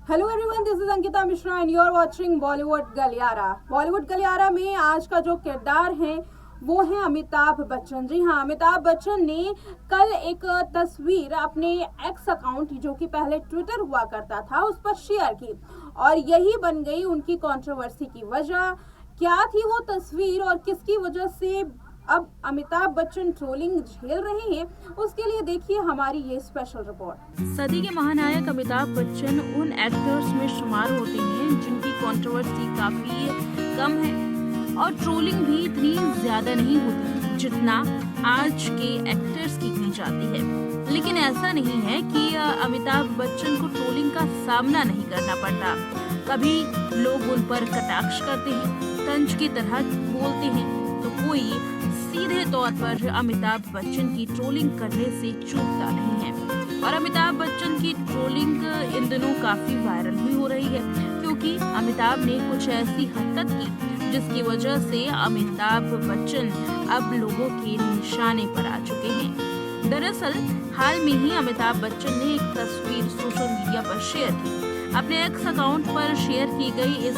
Hello everyone, this is Ankita Mishra and you are watching Bollywood Galiyara. Bollywood गलियारा में आज का जो किरदार है वो है अमिताभ बच्चन। जी हाँ, अमिताभ बच्चन ने कल एक तस्वीर अपने एक्स अकाउंट, जो कि पहले ट्विटर हुआ करता था, उस पर शेयर की और यही बन गई उनकी कंट्रोवर्सी की वजह। क्या थी वो तस्वीर और किसकी वजह से अब अमिताभ बच्चन ट्रोलिंग झेल रहे हैं, उसके लिए देखिए हमारी ये स्पेशल रिपोर्ट। सदी के महानायक अमिताभ बच्चन उन एक्टर्स में शुमार होते हैं जिनकी कंट्रोवर्सी काफी कम है और ट्रोलिंग भी इतनी ज्यादा नहीं होती जितना आज के एक्टर्स की जाती है। लेकिन ऐसा नहीं है कि अमिताभ बच्चन को ट्रोलिंग का सामना नहीं करना पड़ता। कभी लोग उन पर कटाक्ष करते हैं, तंज की तरह बोलते हैं, तो कोई सीधे तौर पर अमिताभ बच्चन की ट्रोलिंग करने से चूकता नहीं है। और अमिताभ बच्चन की ट्रोलिंग इन दिनों काफी वायरल भी हो रही है, क्योंकि अमिताभ ने कुछ ऐसी हरकत की जिसकी वजह से अमिताभ बच्चन अब लोगों के निशाने पर आ चुके हैं। दरअसल हाल में ही अमिताभ बच्चन ने एक तस्वीर सोशल मीडिया पर शेयर की। अपने एक्स अकाउंट पर शेयर की गई इस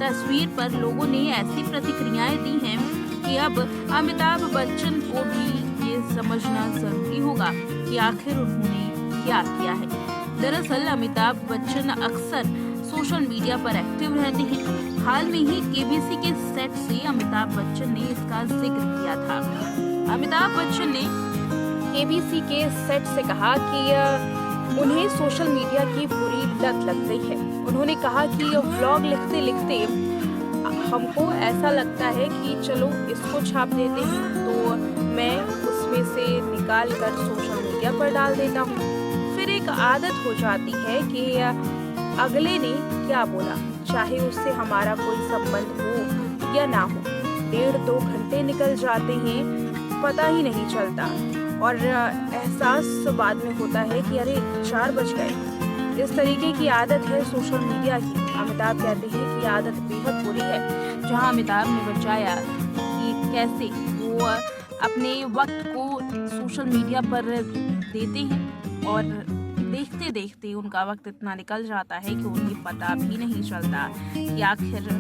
तस्वीर पर लोगों ने ऐसी प्रतिक्रियाएं दी हैं कि अब अमिताभ बच्चन को भी ये समझना जरूरी होगा कि आखिर उन्होंने क्या किया है। दरअसल अमिताभ बच्चन अक्सर सोशल मीडिया पर एक्टिव रहते हैं। हाल में ही केबीसी के सेट से अमिताभ बच्चन ने इसका जिक्र किया था। अमिताभ बच्चन ने केबीसी के सेट से कहा कि उन्हें सोशल मीडिया की बुरी लत लग गई है। उन्होंने कहा कि व्लॉग लिखते लिखते हमको ऐसा लगता है कि चलो इसको छाप देते हैं, तो मैं उसमें से निकाल कर सोशल मीडिया पर डाल देता हूँ। फिर एक आदत हो जाती है कि अगले ने क्या बोला, चाहे उससे हमारा कोई संबंध हो या ना हो, 1.5-2 घंटे निकल जाते हैं, पता ही नहीं चलता और एहसास बाद में होता है कि अरे 4 बज गए। इस तरीके की आदत है सोशल मीडिया की। अमिताभ कहते हैं कि आदत बेहद बुरी है। जहां अमिताभ ने बताया कि कैसे वो अपने वक्त को सोशल मीडिया पर देते हैं और देखते देखते उनका वक्त इतना निकल जाता है कि उन्हें पता भी नहीं चलता कि आखिर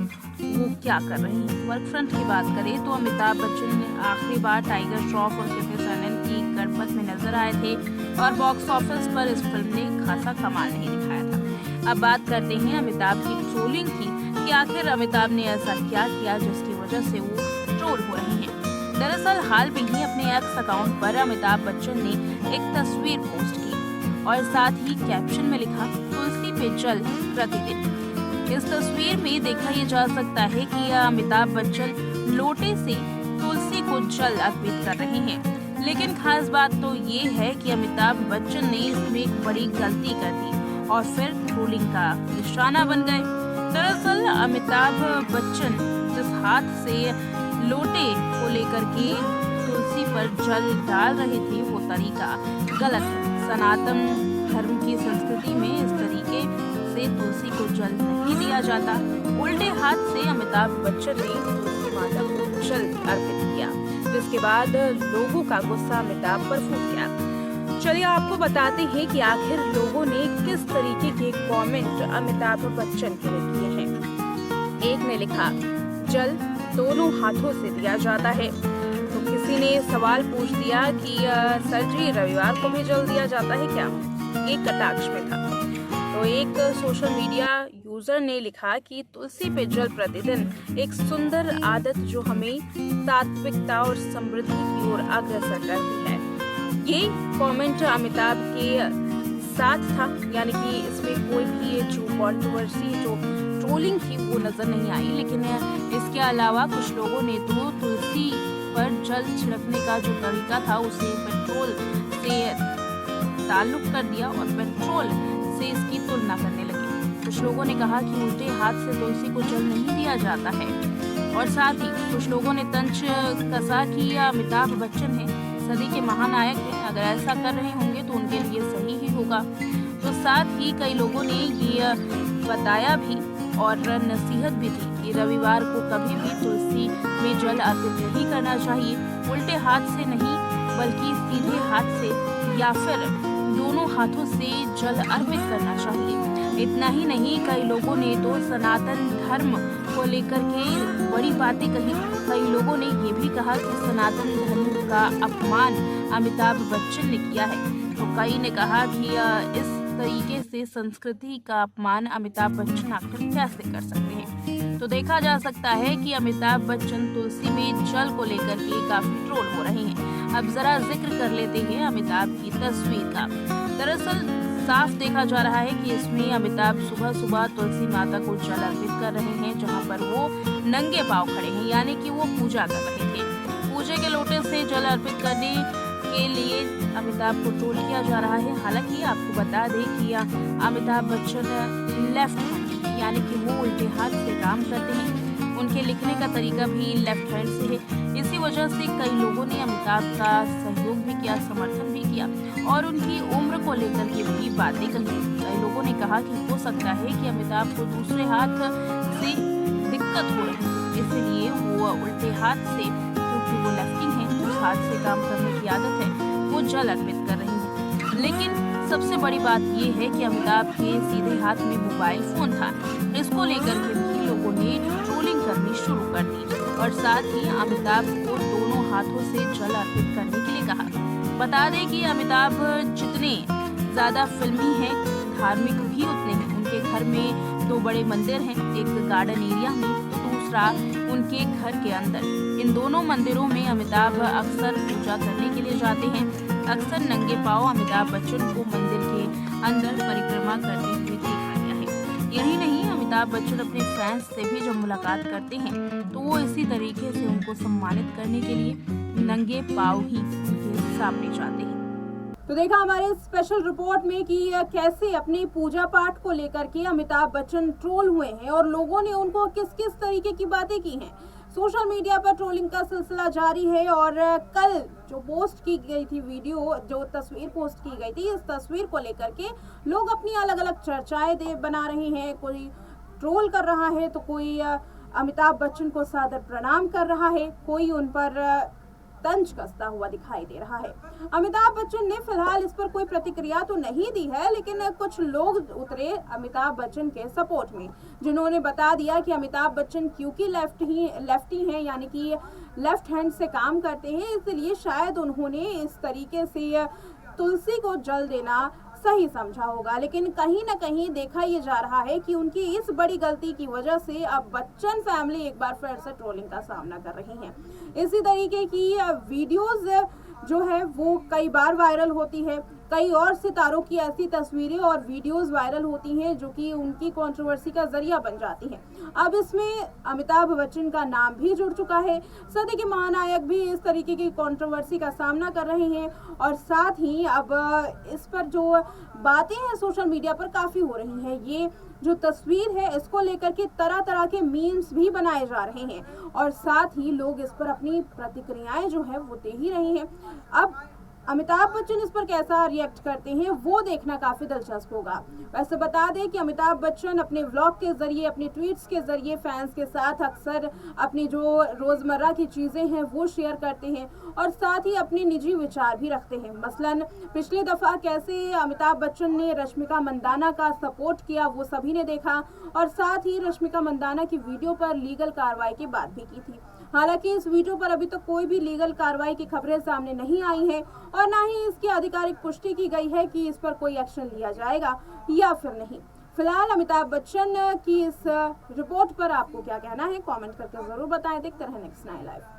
वो क्या कर रहे हैं। वर्क फ्रंट की बात करें तो अमिताभ बच्चन ने आखिरी बार टाइगर श्रॉफ और कृति सेनन की करपत में नजर आए थे और बॉक्स ऑफिस पर इस फिल्म ने खासा कमाल नहीं दिखाया था। अब बात करते हैं अमिताभ की ट्रोलिंग की कि आखिर अमिताभ ने ऐसा क्या किया जिसकी वजह से वो ट्रोल हो रहे हैं। दरअसल हाल में ही अपने एक्स अकाउंट पर अमिताभ बच्चन ने एक तस्वीर पोस्ट की और साथ ही कैप्शन में लिखा, तुलसी पे जल प्रतिदिन। इस तस्वीर में देखा यह जा सकता है कि अमिताभ बच्चन लोटे से तुलसी को जल अर्पित कर रहे हैं। लेकिन खास बात तो ये है कि अमिताभ बच्चन ने इसमें एक बड़ी गलती कर दी और फिर ट्रोलिंग का निशाना बन गए। दरअसल अमिताभ बच्चन जिस हाथ से लोटे को लेकर के तुलसी पर जल डाल रहे थे वो तरीका गलत है। सनातन धर्म की संस्कृति में इस तरीके से तुलसी को जल नहीं दिया जाता। उल्टे हाथ से अमिताभ बच्चन ने तुलसी माता को जल अर्पित किया, जिसके बाद लोगों का गुस्सा अमिताभ पर फूट गया। चलिए आपको बताते हैं कि आखिर लोगों ने किस तरीके के कमेंट अमिताभ बच्चन के लिए किए हैं। एक ने लिखा, जल दोनों हाथों से दिया जाता है। तो किसी ने सवाल पूछ दिया कि सर जी रविवार को भी जल दिया जाता है क्या? एक कटाक्ष में था। तो एक सोशल मीडिया यूजर ने लिखा कि तुलसी पे जल प्रतिदिन एक सुंदर आदत जो हमें सात्विकता और समृद्धि की ओर अग्रसर करती है। ये कमेंट अमिताभ के साथ था, यानी कि इसमें कोई भी जो कंट्रोवर्सी जो ट्रोलिंग थी वो नजर नहीं आई। लेकिन इसके अलावा कुछ लोगों ने तो तुलसी पर जल छिड़कने का जो तरीका था उसे पेट्रोल ताल्लुक कर दिया और पेट्रोल से इसकी तुलना करने लगे। कुछ लोगों ने कहा कि उल्टे हाथ से तुलसी को जल नहीं दिया जाता है, और साथ ही कुछ लोगों ने तंज कसा कि अमिताभ बच्चन है, सदी के महानायक हैं, अगर ऐसा कर रहे होंगे तो उनके लिए सही ही होगा। तो साथ ही कई लोगों ने ये बताया भी और नसीहत भी दी कि रविवार को कभी भी तुलसी में जल अर्पित नहीं करना चाहिए, उल्टे हाथ से नहीं बल्कि सीधे हाथ से या फिर दोनों हाथों से जल अर्पित करना चाहिए। इतना ही नहीं, कई लोगों ने तो सनातन धर्म को लेकर के बड़ी बातें कही। कई लोगों ने ये भी कहा कि सनातन धर्म का अपमान अमिताभ बच्चन ने किया है। तो कई ने कहा कि इस तरीके से संस्कृति का अपमान अमिताभ बच्चन आखिर कैसे कर सकते हैं। तो देखा जा सकता है कि अमिताभ बच्चन तुलसी में जल को लेकर के काफी ट्रोल हो रहे हैं। अब जरा जिक्र कर लेते हैं अमिताभ की तस्वीर का। दरअसल साफ देखा जा रहा है कि इसमें अमिताभ सुबह सुबह तुलसी माता को जल अर्पित कर रहे हैं, जहां पर वो नंगे पांव खड़े हैं, यानी कि वो पूजा कर रहे थे। पूजे के लोटे से जल अर्पित करने के लिए अमिताभ को ट्रोल किया जा रहा है। हालांकि आपको बता दें कि अमिताभ बच्चन लेफ्ट हैंड यानी कि वो उल्टे हाथ से काम करते हैं। उनके लिखने का तरीका भी लेफ्ट हैंड से है। इसी वजह से कई लोगों ने अमिताभ का सहयोग भी किया, समर्थन भी किया और उनकी उम्र को लेकर के भी बातें कही। कई लोगों ने कहा कि हो सकता है कि अमिताभ को दूसरे हाथ से दिक्कत हो रही है, इसलिए वो उल्टे हाथ से, क्योंकि वो लेफ्टिंग है, उस हाथ से काम करने की आदत है, वो जल अर्पित कर रही है। लेकिन सबसे बड़ी बात ये है कि अमिताभ के सीधे हाथ में मोबाइल फोन था। इसको लेकर के भी लोगों ने ट्रोलिंग करनी शुरू कर दी और साथ ही अमिताभ को दोनों हाथों से जल अर्पित करने के लिए कहा। बता दें कि अमिताभ जितने ज्यादा फिल्मी हैं, धार्मिक भी उतने हैं। उनके घर में 2 बड़े मंदिर हैं, एक गार्डन एरिया में तो दूसरा उनके घर के अंदर। इन दोनों मंदिरों में अमिताभ अक्सर पूजा करने के लिए जाते हैं। अक्सर नंगे पांव अमिताभ बच्चन को मंदिर के अंदर परिक्रमा करते हुए देखा गया है। यही नहीं, अमिताभ बच्चन अपने फैंस से भी जब मुलाकात करते हैं तो वो इसी तरीके से उनको सम्मानित करने के लिए नंगे पांव ही उनके सामने जाते हैं। तो देखा हमारे स्पेशल रिपोर्ट में कि कैसे अपनी पूजा पाठ को लेकर के अमिताभ बच्चन ट्रोल हुए हैं और लोगों ने उनको किस किस तरीके की बातें की हैं। सोशल मीडिया पर ट्रोलिंग का सिलसिला जारी है और कल जो पोस्ट की गई थी वीडियो, जो तस्वीर पोस्ट की गई थी, इस तस्वीर को लेकर के लोग अपनी अलग अलग चर्चाएं बना रहे हैं। कोई ट्रोल कर रहा है तो कोई अमिताभ बच्चन को सादर प्रणाम कर रहा है, कोई उन पर तंज कसता हुआ दिखाई दे रहा है। अमिताभ बच्चन ने फिलहाल इस पर कोई प्रतिक्रिया तो नहीं दी है, लेकिन कुछ लोग उतरे अमिताभ बच्चन के सपोर्ट में, जिन्होंने बता दिया कि अमिताभ बच्चन क्योंकि लेफ्टी हैं, यानी कि लेफ्ट हैंड से काम करते हैं, इसलिए शायद उन्होंने इस तरीके से तुलसी को जल देना सही समझा होगा। लेकिन कहीं ना कहीं देखा ये जा रहा है कि उनकी इस बड़ी गलती की वजह से अब बच्चन फैमिली एक बार फिर से ट्रोलिंग का सामना कर रही है। इसी तरीके की वीडियोस जो है वो कई बार वायरल होती है। कई और सितारों की ऐसी तस्वीरें और वीडियोस वायरल होती हैं जो कि उनकी कंट्रोवर्सी का जरिया बन जाती हैं। अब इसमें अमिताभ बच्चन का नाम भी जुड़ चुका है। सदी के महानायक भी इस तरीके की कंट्रोवर्सी का सामना कर रहे हैं और साथ ही अब इस पर जो बातें हैं सोशल मीडिया पर काफ़ी हो रही हैं। ये जो तस्वीर है इसको लेकर के तरह तरह के मीम्स भी बनाए जा रहे हैं और साथ ही लोग इस पर अपनी प्रतिक्रियाएं जो है वो दे ही रहे हैं। अब अमिताभ बच्चन इस पर कैसा रिएक्ट करते हैं वो देखना काफी दिलचस्प होगा। वैसे बता दें कि अमिताभ बच्चन अपने व्लॉग के जरिए, अपने ट्वीट्स के जरिए फैंस के साथ अक्सर अपनी जो रोजमर्रा की चीजें हैं वो शेयर करते हैं और साथ ही अपने निजी विचार भी रखते हैं। मसलन पिछली दफा कैसे अमिताभ बच्चन ने रश्मिका मंदाना का सपोर्ट किया वो सभी ने देखा और साथ ही रश्मिका मंदाना की वीडियो पर लीगल कार्रवाई की बात भी की थी। हालांकि इस वीडियो पर अभी तक कोई भी लीगल कार्रवाई की खबरें सामने नहीं आई हैं और ना ही इसकी आधिकारिक पुष्टि की गई है कि इस पर कोई एक्शन लिया जाएगा या फिर नहीं। फिलहाल अमिताभ बच्चन की इस रिपोर्ट पर आपको क्या कहना है, कमेंट करके जरूर बताएं। देखते रहें नेक्स्ट 9 लाइव।